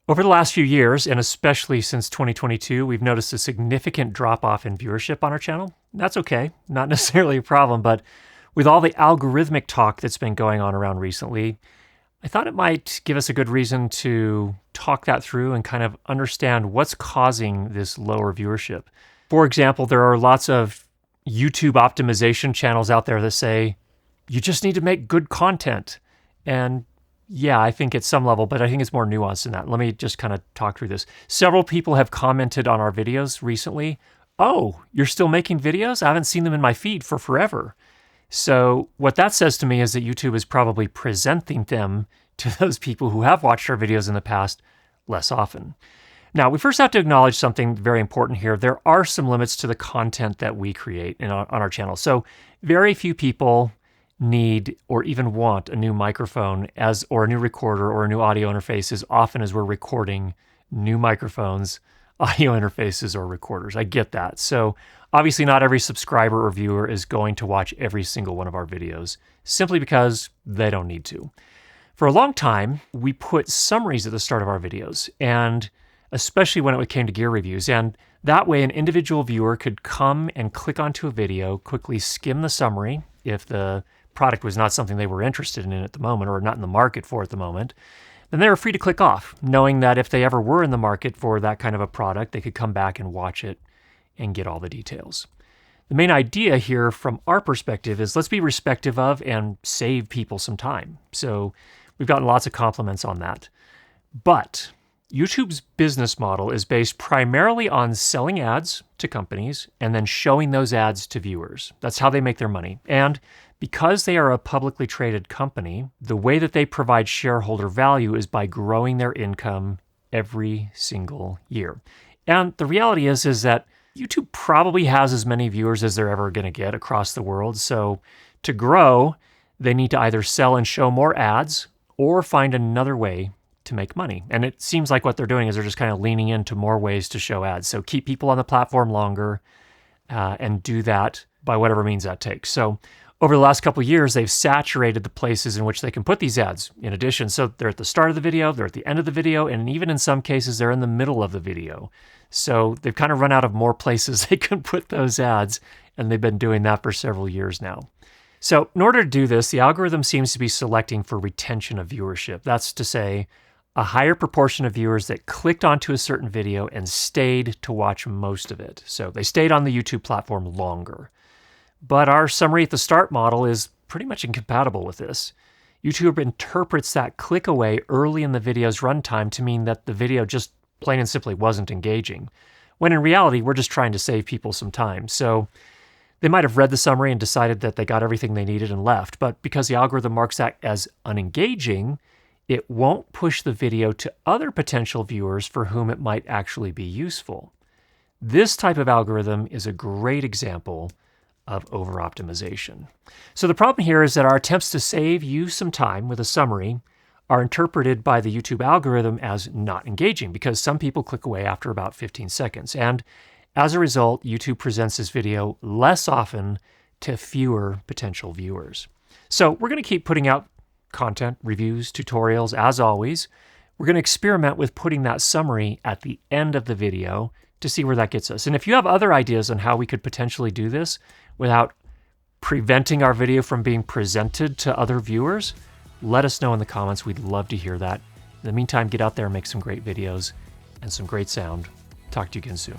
Over the last few years, and especially since 2022, we've noticed a significant drop-off in viewership on our channel. That's okay, not necessarily a problem, but with all the algorithmic talk that's been going on around recently, I thought it might give us a good reason to talk that through and kind of understand what's causing this lower viewership. For example, there are lots of YouTube optimization channels out there that say, you just need to make good content. And yeah, I think at some level, but I think it's more nuanced than that. Let me just kind of talk through this. Several people have commented on our videos recently. Oh, you're still making videos? I haven't seen them in my feed for forever. So what that says to me is that YouTube is probably presenting them to those people who have watched our videos in the past less often. Now, we first have to acknowledge something very important here. There are some limits to the content that we create on our channel. So very few people need or even want a new microphone or a new recorder or a new audio interface as often as we're recording new microphones, audio interfaces, or recorders. I get that. So obviously not every subscriber or viewer is going to watch every single one of our videos simply because they don't need to. For a long time, we put summaries at the start of our videos, and especially when it came to gear reviews. And that way an individual viewer could come and click onto a video, quickly skim the summary if the product was not something they were interested in at the moment or not in the market for at the moment, then they were free to click off, knowing that if they ever were in the market for that kind of a product, they could come back and watch it and get all the details. The main idea here from our perspective is let's be respectful of and save people some time. So we've gotten lots of compliments on that. But YouTube's business model is based primarily on selling ads to companies and then showing those ads to viewers. That's how they make their money. And because they are a publicly traded company, the way that they provide shareholder value is by growing their income every single year. And the reality is that YouTube probably has as many viewers as they're ever going to get across the world. So to grow, they need to either sell and show more ads or find another way to make money. And it seems like what they're doing is they're just kind of leaning into more ways to show ads. So keep people on the platform longer and do that by whatever means that takes. So over the last couple of years, they've saturated the places in which they can put these ads in addition. So they're at the start of the video, they're at the end of the video, and even in some cases, they're in the middle of the video. So they've kind of run out of more places they can put those ads, and they've been doing that for several years now. So in order to do this, the algorithm seems to be selecting for retention of viewership. That's to say, a higher proportion of viewers that clicked onto a certain video and stayed to watch most of it. So they stayed on the YouTube platform longer. But our summary at the start model is pretty much incompatible with this. YouTube interprets that click away early in the video's runtime to mean that the video just plain and simply wasn't engaging, when in reality, we're just trying to save people some time. So they might have read the summary and decided that they got everything they needed and left, but because the algorithm marks that as unengaging, it won't push the video to other potential viewers for whom it might actually be useful. This type of algorithm is a great example of over-optimization. So the problem here is that our attempts to save you some time with a summary are interpreted by the YouTube algorithm as not engaging because some people click away after about 15 seconds. And as a result, YouTube presents this video less often to fewer potential viewers. So we're going to keep putting out content, reviews, tutorials, as always. We're going to experiment with putting that summary at the end of the video to see where that gets us. And if you have other ideas on how we could potentially do this without preventing our video from being presented to other viewers, let us know in the comments. We'd love to hear that. In the meantime, get out there and make some great videos and some great sound. Talk to you again soon.